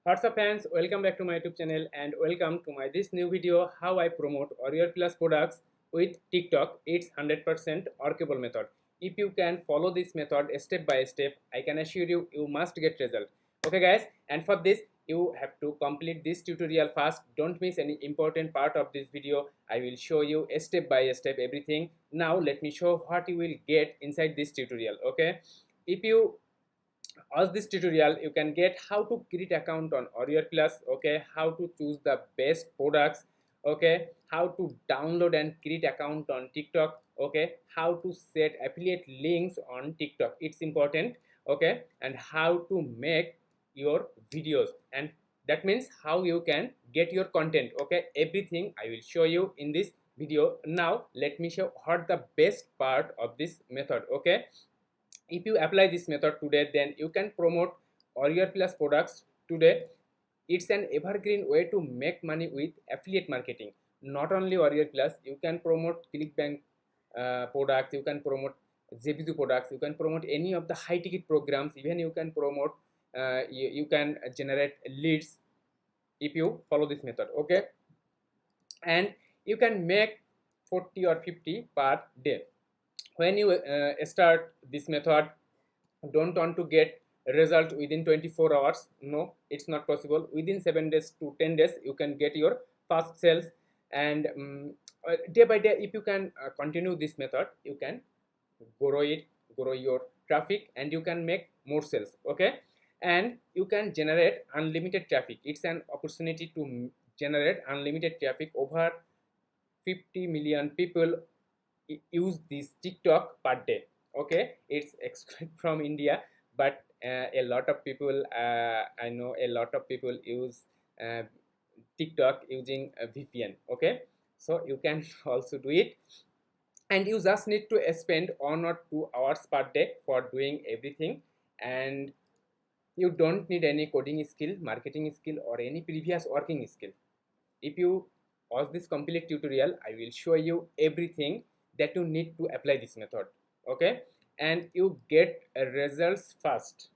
What's up friends, welcome back to my YouTube channel and welcome to my this new video how I promote Warrior Plus products with TikTok. It's 100% workable method. If you can follow this method step by step, I can assure you you must get result. Okay guys, and for this you have to complete this tutorial fast. Don't miss any important part of this video. I will show you step by step everything. Now let me show what you will get inside this tutorial. Okay, if you as this tutorial you can get how to create account on Warrior Plus, okay, how to choose the best products, okay, how to download and create account on TikTok, okay, how to set affiliate links on TikTok, it's important, okay, and how to make your videos, and that means how you can get your content, okay, everything I will show you in this video. Now let me show what the best part of this method, okay. If you apply this method today, then you can promote Warrior Plus products today. It's an evergreen way to make money with affiliate marketing. Not only Warrior Plus, you can promote ClickBank products, you can promote Zebizu products, you can promote any of the high ticket programs, even you can promote you can generate leads if you follow this method, okay, and you can make 40 or 50 per day. When you start this method, don't want to get result within 24 hours, no, it's not possible. Within 7 days to 10 days you can get your fast sales, and day by day if you can continue this method, you can grow your traffic and you can make more sales, okay, and you can generate unlimited traffic. It's an opportunity to generate unlimited traffic. Over 50 million people use this TikTok per day, okay, it's excluded from India, but a lot of people, I know a lot of people use uh, TikTok using a VPN, okay, so you can also do it, and you just need to spend 1 or 2 hours per day for doing everything, and you don't need any coding skill, marketing skill, or any previous working skill. If you watch this complete tutorial, I will show you everything that you need to apply this method, okay, and you get results fast,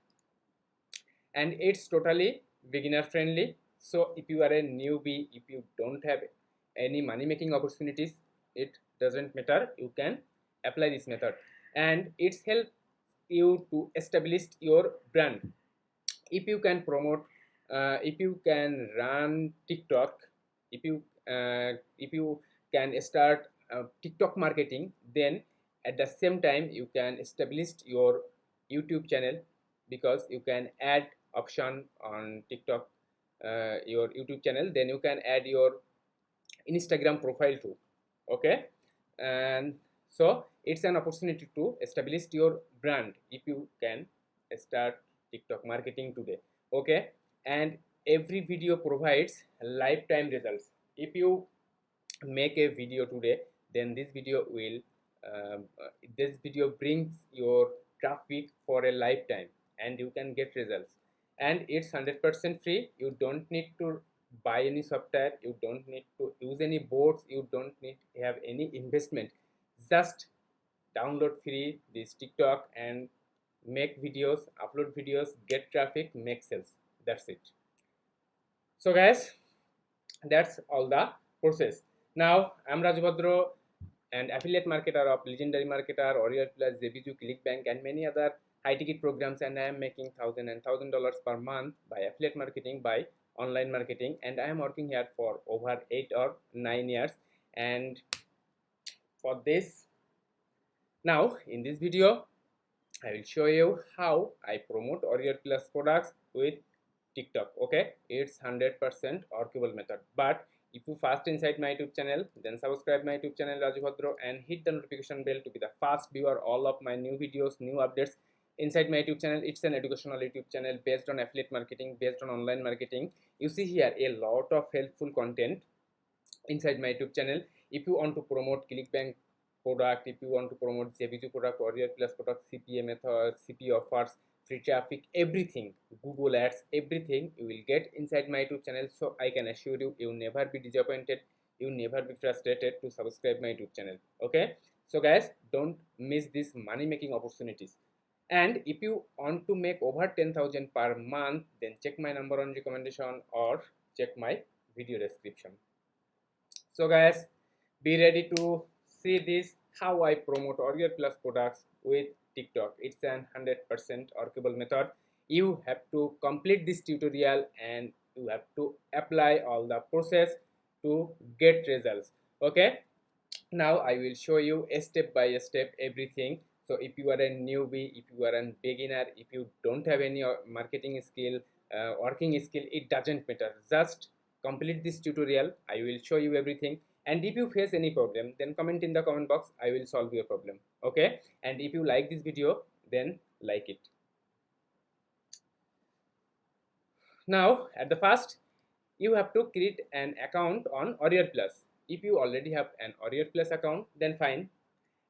and it's totally beginner friendly. So if you are a newbie, if you don't have any money making opportunities, it doesn't matter, you can apply this method, and it's help you to establish your brand. If you can promote, if you can run TikTok, if you can start TikTok marketing, then at the same time you can establish your YouTube channel, because you can add option on TikTok, your YouTube channel, then you can add your Instagram profile too, okay, and so it's an opportunity to establish your brand if you can start TikTok marketing today, okay, and every video provides lifetime results. If you make a video today, then this video brings your traffic for a lifetime, and you can get results, and it's 100% free. You don't need to buy any software, you don't need to use any boards, you don't need to have any investment. Just download free this TikTok and make videos, upload videos, get traffic, make sales. That's it. So guys, that's all the process. Now I'm Rajbhadro, and affiliate marketer of Legendary Marketer, Warrior Plus, Zebizu, ClickBank, and many other high ticket programs, and I am making $1,000 per month by affiliate marketing, by online marketing, and I am working here for over 8 or 9 years. And for this, now in this video I will show you how I promote Warrior Plus products with TikTok, okay, it's 100% workable method. But if you fast inside my YouTube channel, then subscribe my YouTube channel Raju Bhadro and hit the notification bell to be the fast viewer all of my new videos, new updates inside my YouTube channel. It's an educational YouTube channel based on affiliate marketing, based on online marketing. You see here a lot of helpful content inside my YouTube channel. If you want to promote ClickBank product, if you want to promote Zebizu product, Warrior Plus product, CPA method, CPA offers, free traffic, everything, Google ads, everything you will get inside my YouTube channel. So I can assure you, you will never be disappointed, you will never be frustrated to subscribe my YouTube channel, okay. So guys, don't miss these money making opportunities. And if you want to make over 10,000 per month, then check my number on recommendation or check my video description. So guys, be ready to see this how I promote Warrior Plus products with TikTok. It's an 100% workable method. You have to complete this tutorial and you have to apply all the process to get results. Okay, now I will show you a step by step everything. So if you are a newbie, if you are a beginner, if you don't have any marketing skill, working skill, it doesn't matter. Just complete this tutorial. I will show you everything. And if you face any problem, then comment in the comment box. I will solve your problem. Okay, and if you like this video, then like it. Now at the first, you have to create an account on Warrior Plus. If you already have an Warrior Plus account, then fine.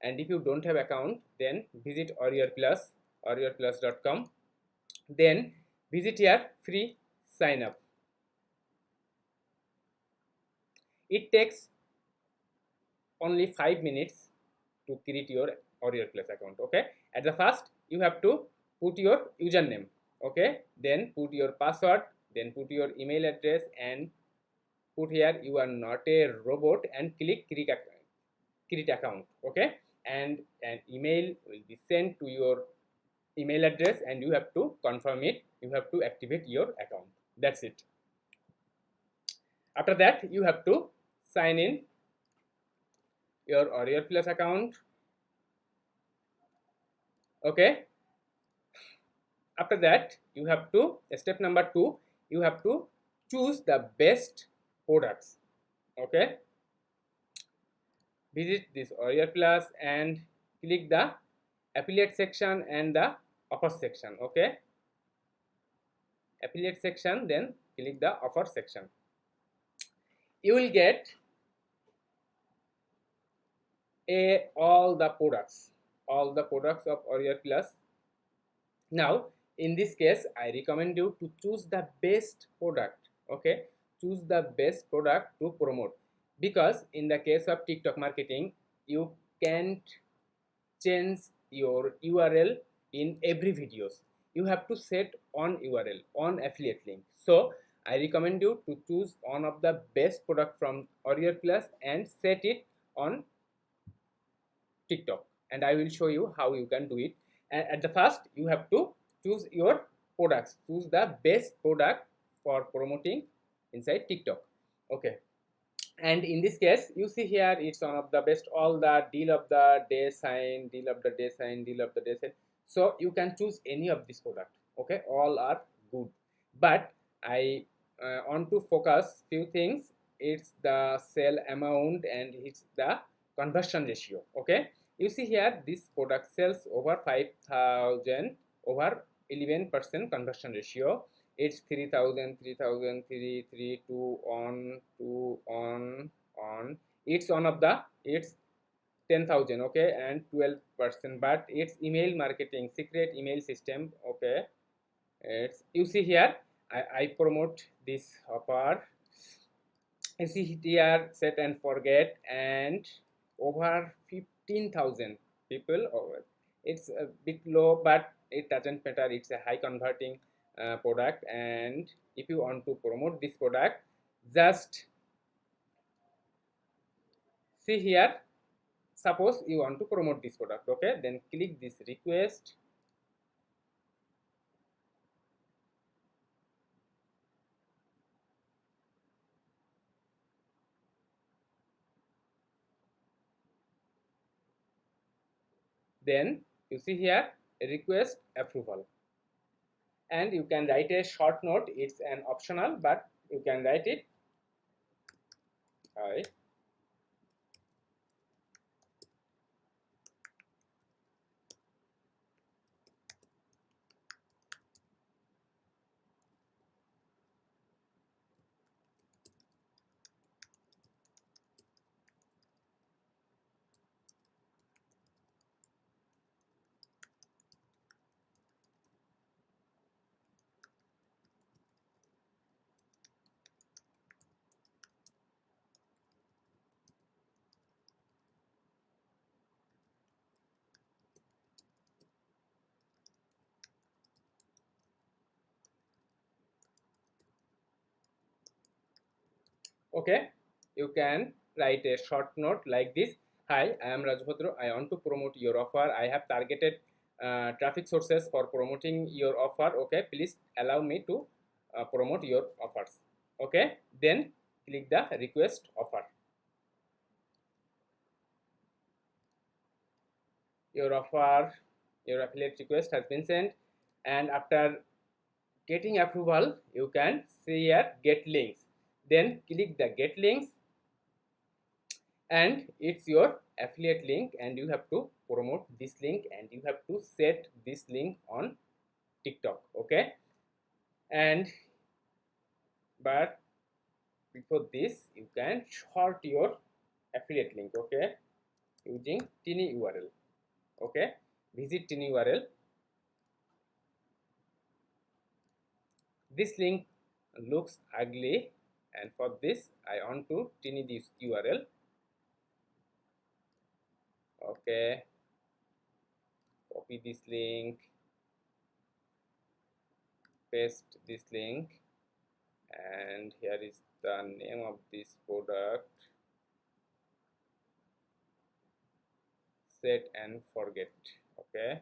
And if you don't have account, then visit Warrior Plus, warriorplus.com. Then visit here, free sign up. It takes only 5 minutes to create your Warrior Plus account. Okay, at the first you have to put your username. Okay, then put your password, then put your email address, and put here you are not a robot, and click create account. Okay, and an email will be sent to your email address and you have to confirm it. You have to activate your account. That's it. After that, you have to sign in your Warrior Plus account. Okay, after that you have to, step number 2, you have to choose the best products. Okay, visit this Warrior Plus and click the affiliate section and the offer section. Okay, affiliate section, then click the offer section. You will get all the products of Warrior Plus. Now in this case I recommend you to choose the best product. Okay, choose the best product to promote, because in the case of TikTok marketing you can't change your URL in every videos. You have to set on URL on affiliate link. So I recommend you to choose one of the best product from Warrior Plus and set it on TikTok, and I will show you how you can do it. And at the first you have to choose your products, choose the best product for promoting inside TikTok. Okay, and in this case you see here it's one of the best, all the deal of the day sign, deal of the day sign, deal of the day sign. So you can choose any of this product. Okay, all are good, but I want to focus few things. It's the sale amount and it's the conversion ratio. Okay, you see here this product sells over 5,000, over 11% conversion ratio. It's 3,000, 3,000, 3, 3, 2, on, 2, on. It's one of the, it's 10,000. Okay, and 12%, but it's email marketing, secret email system. Okay, it's, you see here I promote this offer. You see here set and forget, and over 15,000 people over. It's a bit low, but it doesn't matter. It's a high converting product, and if you want to promote this product, just see here. Suppose you want to promote this product. Okay, then click this request. Then you see here request approval, and you can write a short note. It's an optional, but you can write it. Hi, Okay, you can write a short note like this. Hi, I am Rajbhadra. I want to promote your offer. I have targeted traffic sources for promoting your offer. Okay, please allow me to promote your offers. Okay, then click the request offer. Your offer, your affiliate request has been sent, and after getting approval, you can see here get links. Then click the get links, and it's your affiliate link, and you have to promote this link, and you have to set this link on TikTok. Okay, and but before this, you can short your affiliate link. Okay, using tiny URL. Okay, visit tiny URL. This link looks ugly, and for this I want to tiny this URL. Okay, copy this link, paste this link, and here is the name of this product. Set and forget. Okay,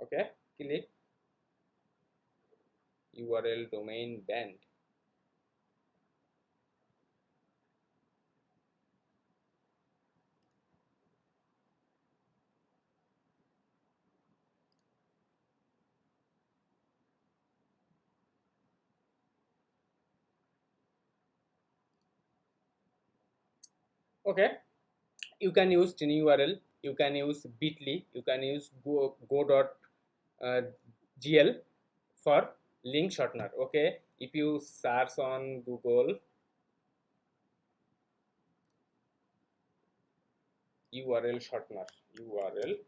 okay, click URL domain banned. Okay, you can use tiny URL, you can use bit.ly, you can use go.gl for link shortener. Okay, if you search on Google URL shortener, URL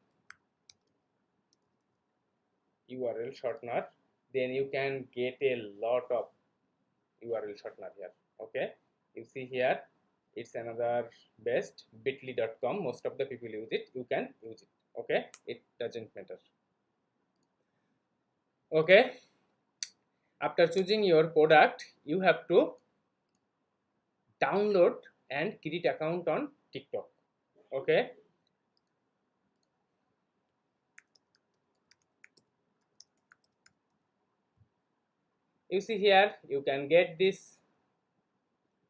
shortener, then you can get a lot of URL shortener here. Okay, you see here, it's another best bit.ly.com. Most of the people use it, you can use it. Okay, it doesn't matter. Okay, after choosing your product, you have to download and create account on TikTok. Okay, you see here, you can get this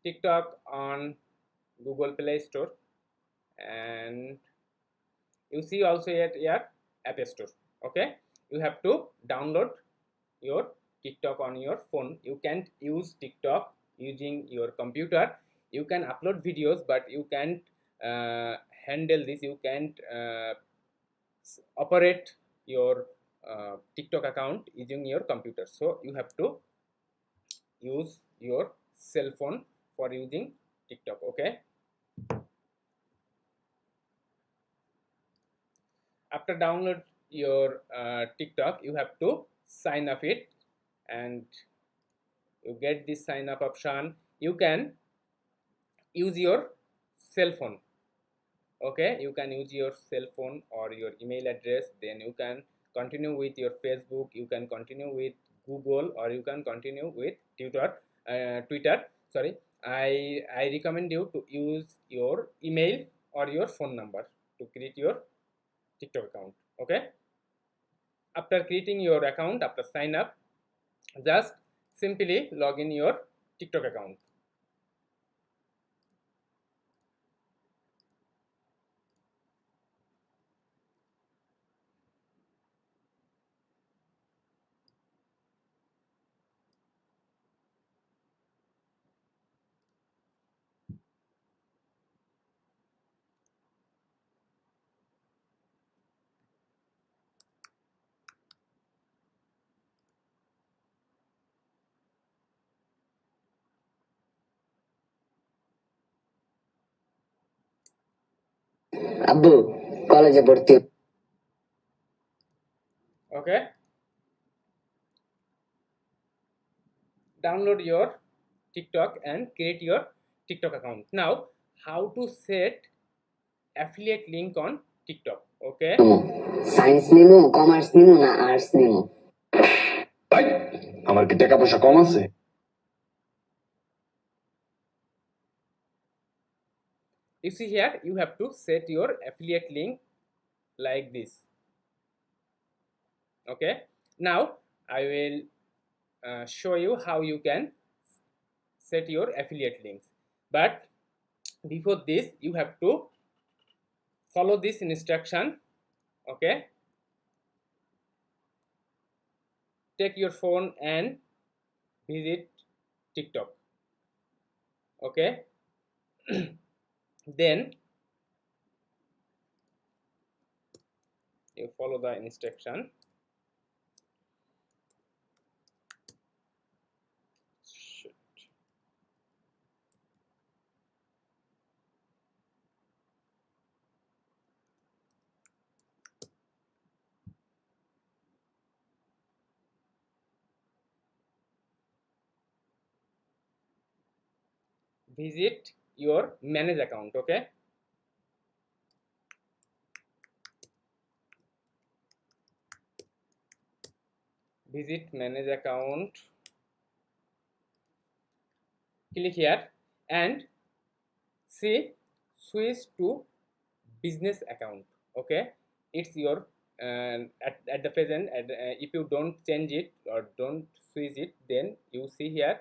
TikTok on Google Play Store, and you see also at your App Store. Okay, you have to download your TikTok on your phone. You can't use TikTok using your computer. You can upload videos, but you can't handle this. You can't operate your TikTok account using your computer. So you have to use your cell phone for using TikTok. Okay, after download your TikTok, you have to sign up it, and you get this sign up option. You can use your cell phone. Okay, you can use your cell phone or your email address, then you can continue with your Facebook, you can continue with Google, or you can continue with Twitter. Sorry, I recommend you to use your email or your phone number to create your TikTok account. Okay, after creating your account, after sign up, just simply log in your TikTok account. আব্বু কলেজে ভর্তি Okay, download your TikTok and create your TikTok account. Now, how to set affiliate link on TikTok? Okay, science নিমু, commerce নিমু না arts নিমু? ভাই আমার কি টাকা পয়সা কম আছে? you see here you have to set your affiliate link like this. Okay, now I will show you how you can set your affiliate links, but before this you have to follow this instruction. Okay, take your phone and visit TikTok. Okay, then you follow the instruction. Visit your manage account. Okay, visit manage account, click here and see switch to business account. Okay, it's your at the present if you don't change it or don't switch it, then you see here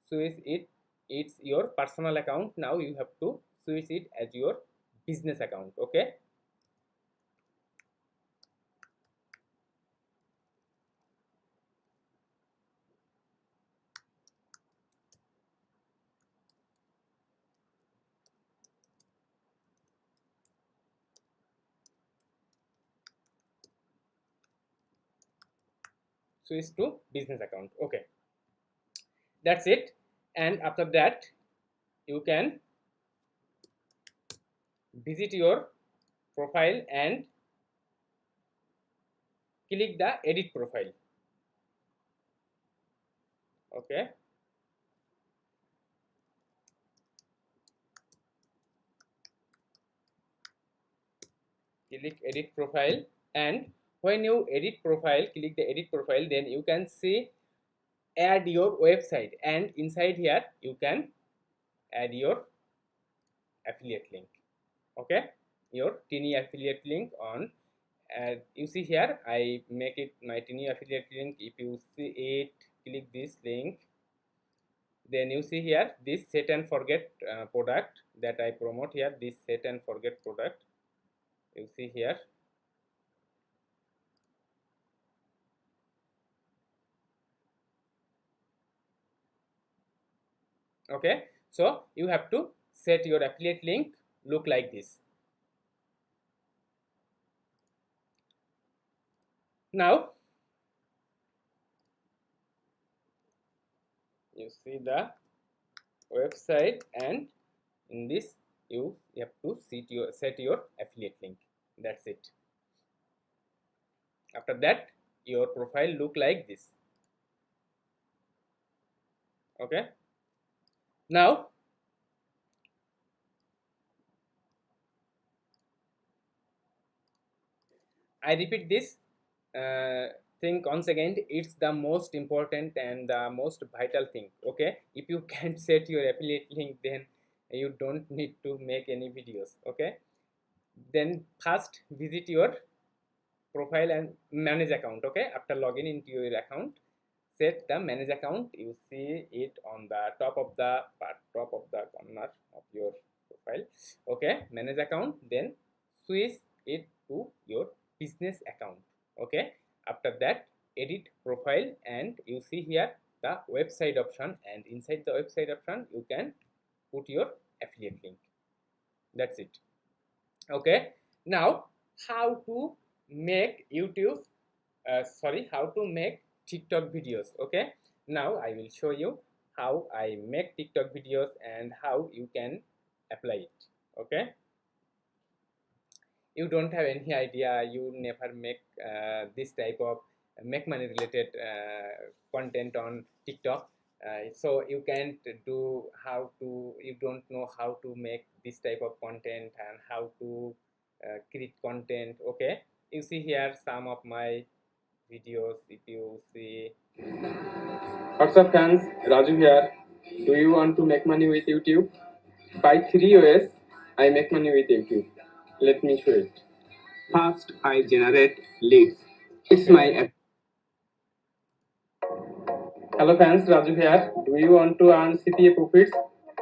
switch it, it's your personal account. Now you have to switch it as your business account. Okay, switch to business account. Okay, that's it. And after that you can visit your profile and click the edit profile. Okay, click edit profile, and when you edit profile, click the edit profile, then you can see add your website, and inside here you can add your affiliate link. Okay, your tiny affiliate link on, and you see here I make it my tiny affiliate link. If you see it, click this link, then you see here this set and forget product that I promote here, this set and forget product, you see here. Okay, so you have to set your affiliate link look like this. Now you see the website, and in this you have to set your affiliate link. That's it. After that your profile look like this. Okay, now I repeat this thing once again. It's the most important and the most vital thing. Okay, if you can't set your affiliate link, then you don't need to make any videos. Okay, then first visit your profile and manage account. Okay, after login into your account, set the manage account. You see it on the top of the corner of your profile. Okay, manage account, then switch it to your business account. Okay, after that edit profile, and you see here the website option, and inside the website option you can put your affiliate link. That's it. Okay, now how to make YouTube how to make TikTok videos. Okay, now I will show you how I make TikTok videos and how you can apply it. Okay, you don't have any idea, you never make this type of make money related content on TikTok. So you can't do how to, you don't know how to make this type of content and how to create content. Okay, you see here some of my videos. If you see, what's up friends, Raju here. Do you want to make money with YouTube? By 3 ways I make money with YouTube. Let me show it. First, I generate leads. It's my. Hello fans, Raju here. Do you want to earn CPA profits?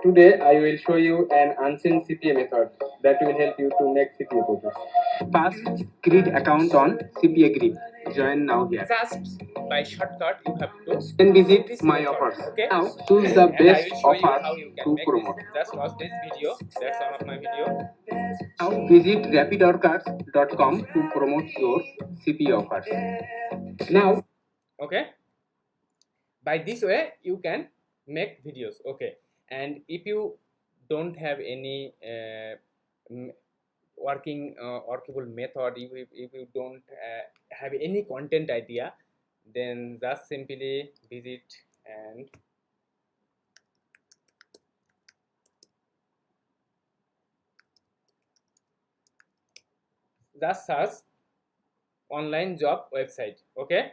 Today I will show you an unseen CPA method that will help you to make CPA profits. First, create account on CPA Grip. Join now here. Just by shortcut you have to then visit my method. Offers. Okay. Now choose the best offer to promote. Just watch this video. That's one of my video. Now visit rapidorcards.com to promote your CPA offers. Now, okay. By this way you can make videos. Okay, and if you don't have any workable method, if you don't have any content idea, then just simply visit and just search online job website. Okay,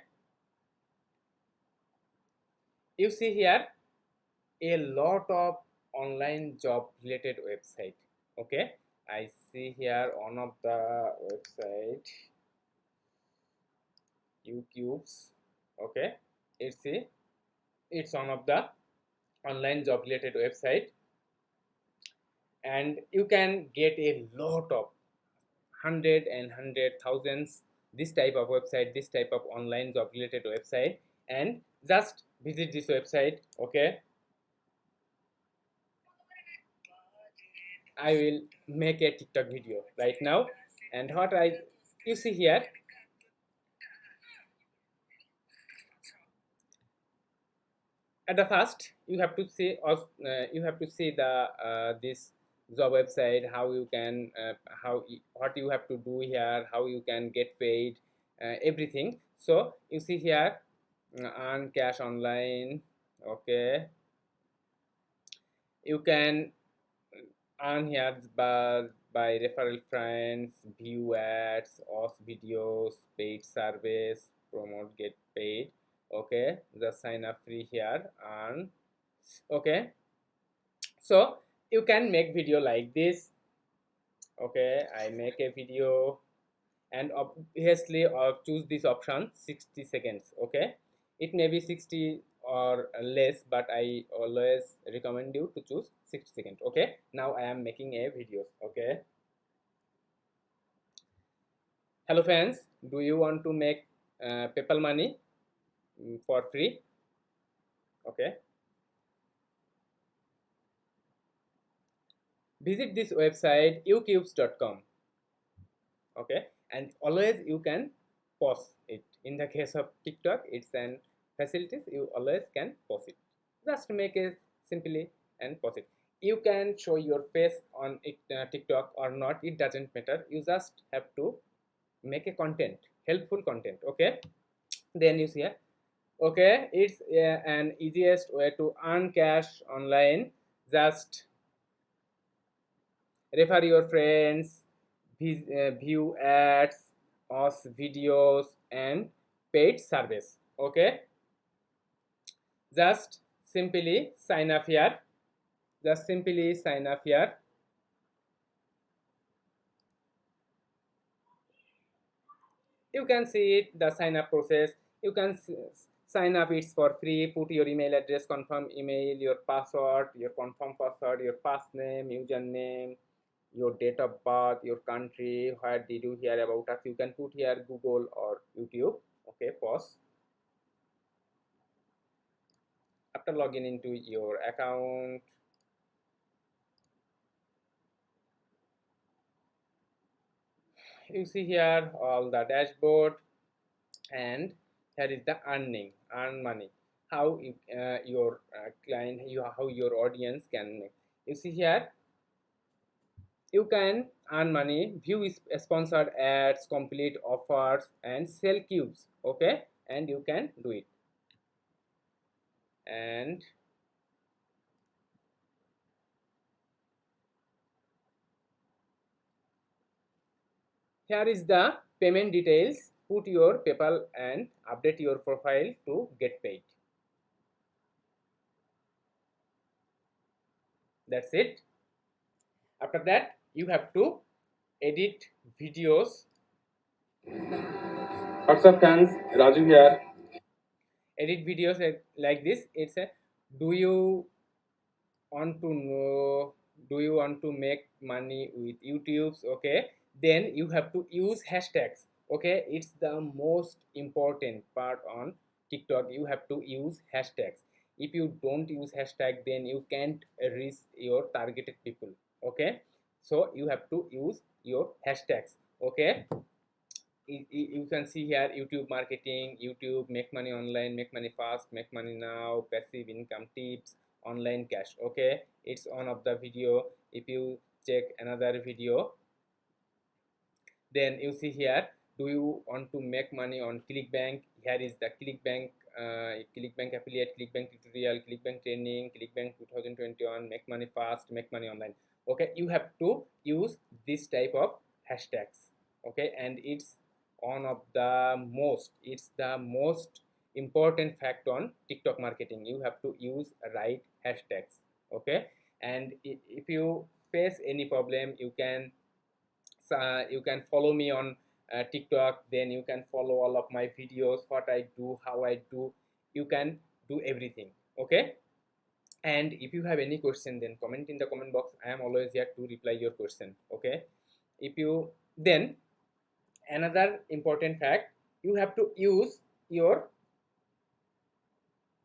you see here a lot of online job related website. Okay, I see here one of the website, YouTube's. Okay, it's one of the online job related website, and you can get a lot of hundred thousands this type of website, this type of online job related website, and just visit this website. Okay, I will make a TikTok video right now, and what you see here, at the first you have to see the this job website, how you can what you have to do here, how you can get paid, everything. So you see here, earn cash online. Okay, you can earn here by referral friends, view ads, watch videos, paid service, promote, get paid. Okay, just sign up free here, earn. Okay, so you can make video like this. Okay, I make a video, and obviously choose this option 60 seconds. Okay, it may be 60 or less, but I always recommend you to choose 60 seconds. Okay, now I am making a video. Okay, hello friends, do you want to make PayPal money for free? Okay, visit this website ucubes.com. Okay, and always you can pause it. In the case of TikTok, it's an facilities, you always can pause it. Just make it simply and pause it. You can show your face on it, TikTok or not, it doesn't matter. You just have to make a content, helpful content. Okay, then you see here. Okay, it's an easiest way to earn cash online. Just refer your friends, view ads, watch videos, and paid service. Okay, just simply sign up here. Just simply sign up here. You can see it, the sign up process. You can sign up, it's for free. Put your email address, confirm email, your password, your confirm password, your first name, username, your date of birth, your country, where did you hear about us. You can put here Google or YouTube. Okay, pause. After logging into your account, you see here all the dashboard, and here is the earn money, how your client, how your audience can make. You see here, you can earn money, view sponsored ads, complete offers, and sell cubes. Okay, and you can do it. And here is the payment details. Put your PayPal and update your profile to get paid. That's it. After that, you have to edit videos. What's up, friends? Raju here. Edit videos like this. It's a, do you want to know, do you want to make money with YouTube's? Okay, then you have to use hashtags. Okay, it's the most important part on TikTok. You have to use hashtags. If you don't use hashtag, then you can't reach your targeted people. Okay, so you have to use your hashtags. Okay, you can see here: YouTube marketing, YouTube make money online, make money fast, make money now, passive income tips, online cash. Okay, it's one of the video. If you check another video, then you see here, do you want to make money on Clickbank? Here is the Clickbank, Clickbank affiliate, Clickbank tutorial, Clickbank training, Clickbank 2021, make money fast, make money online. Okay, you have to use this type of hashtags. Okay, and it's one of the most, it's the most important fact on TikTok marketing. You have to use right hashtags. Okay, and if you face any problem, you can follow me on TikTok. Then you can follow all of my videos, what I do, how I do. You can do everything. Okay, and if you have any question, then comment in the comment box. I am always here to reply your question. Okay, if you, then another important fact, you have to use your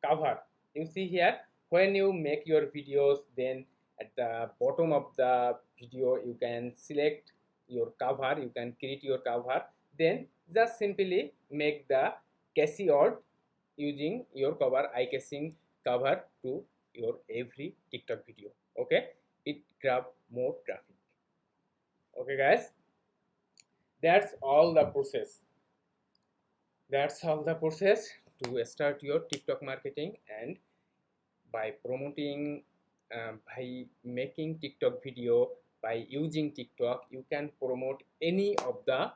cover. You see here, when you make your videos, then at the bottom of the video you can select your cover, you can create your cover, then just simply make the keyword using your cover, eye casing cover to your every TikTok video. Okay, it grab more traffic. Okay guys, that's all the process. That's all the process to start your TikTok marketing. And by promoting, by making TikTok video, by using TikTok, you can promote any of the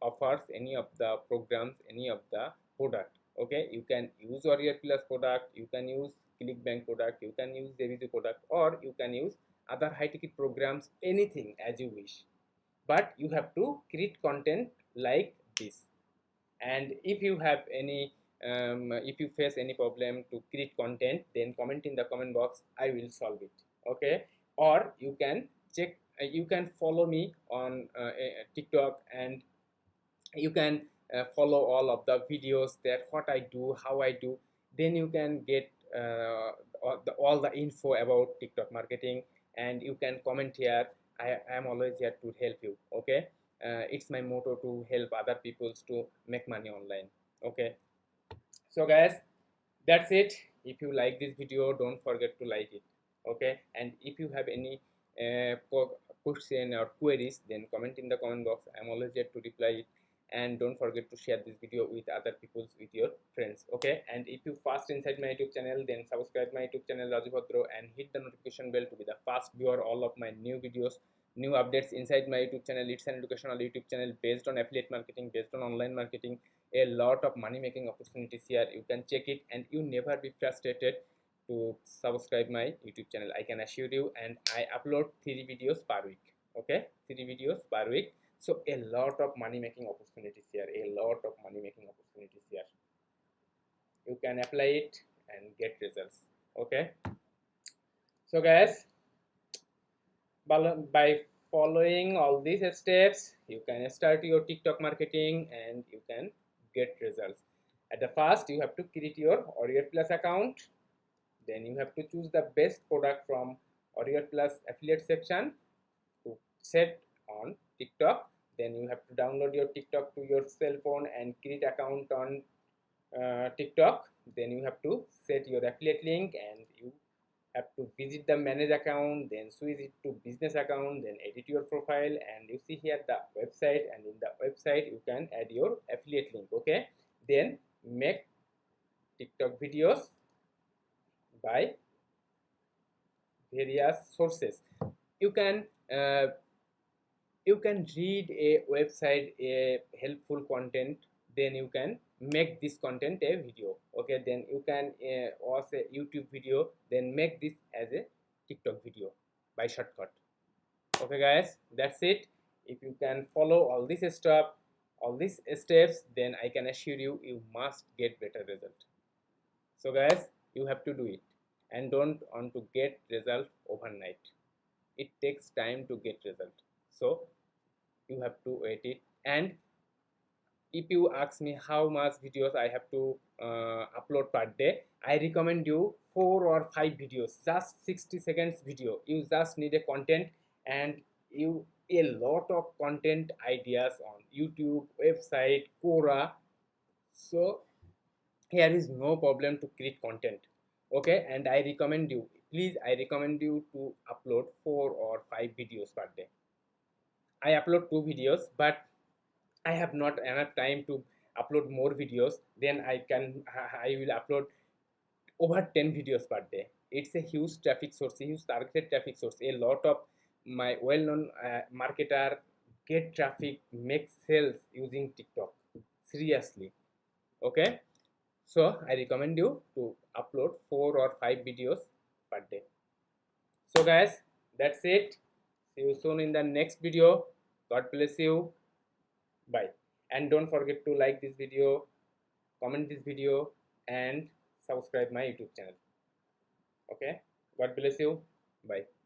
offers, any of the programs, any of the product. Okay, you can use Warrior Plus product, you can use Clickbank product, you can use Devizu product, or you can use other high ticket programs, anything as you wish. But you have to create content like this. And if you have any if you face any problem to create content, then comment in the comment box, I will solve it. Okay, or you can check, you can follow me on TikTok, and you can follow all of the videos, that what I do, how I do. Then you can get all the info about TikTok marketing, and you can comment here. I am always here to help you. Okay, it's my motto to help other peoples to make money online. Okay, so guys, that's it. If you like this video, don't forget to like it. Okay, and if you have any question or queries, then comment in the comment box. I'm always here to reply it. And don't forget to share this video with other people, with your friends. Okay, and if you fast inside my YouTube channel, then subscribe my YouTube channel Raju Bhadro and hit the notification bell to be the fast viewer all of my new videos, new updates inside my YouTube channel. It's an educational YouTube channel based on affiliate marketing, based on online marketing. A lot of money making opportunities here. You can check it and you never be frustrated to subscribe my YouTube channel, I can assure you. And I upload 3 videos per week. Okay, 3 videos per week. So a lot of money making opportunities here, a lot of money making opportunities here. You can apply it and get results. Okay, so guys, by following all these steps, you can start your TikTok marketing and you can get results. At the first, you have to create your Warrior Plus account. Then you have to choose the best product from Warrior Plus affiliate section to set on TikTok. Then you have to download your TikTok to your cell phone and create account on TikTok. Then you have to set your affiliate link, and you have to visit the manage account, then switch it to business account, then edit your profile, and you see here the website, and in the website you can add your affiliate link. Okay, then videos by various sources. You can read a website, a helpful content, then you can make this content a video. Okay, then you can watch a YouTube video, then make this as a TikTok video by shortcut. Okay guys, that's it. If you can follow all this stuff, all these steps, then I can assure you, you must get better result. So guys, you have to do it, and don't want to get result overnight. It takes time to get result, so you have to wait it. And if you ask me how much videos I have to upload per day, I recommend you 4 or 5 videos, just 60 seconds video. You just need a content, and you a lot of content ideas on YouTube, website, Quora. So here is no problem to create content. Okay, and I recommend you, please, I recommend you to upload 4 or 5 videos per day. I upload 2 videos, but I have not enough time to upload more videos. Then I will upload over 10 videos per day. It's a huge traffic source, a huge targeted traffic source. A lot of my well-known marketer get traffic, make sales using TikTok. Seriously. Okay, so I recommend you to upload 4 or 5 videos per day. So guys, that's it. See you soon in the next video. God bless you. Bye. And don't forget to like this video, comment this video, and subscribe my YouTube channel. Okay, God bless you. Bye.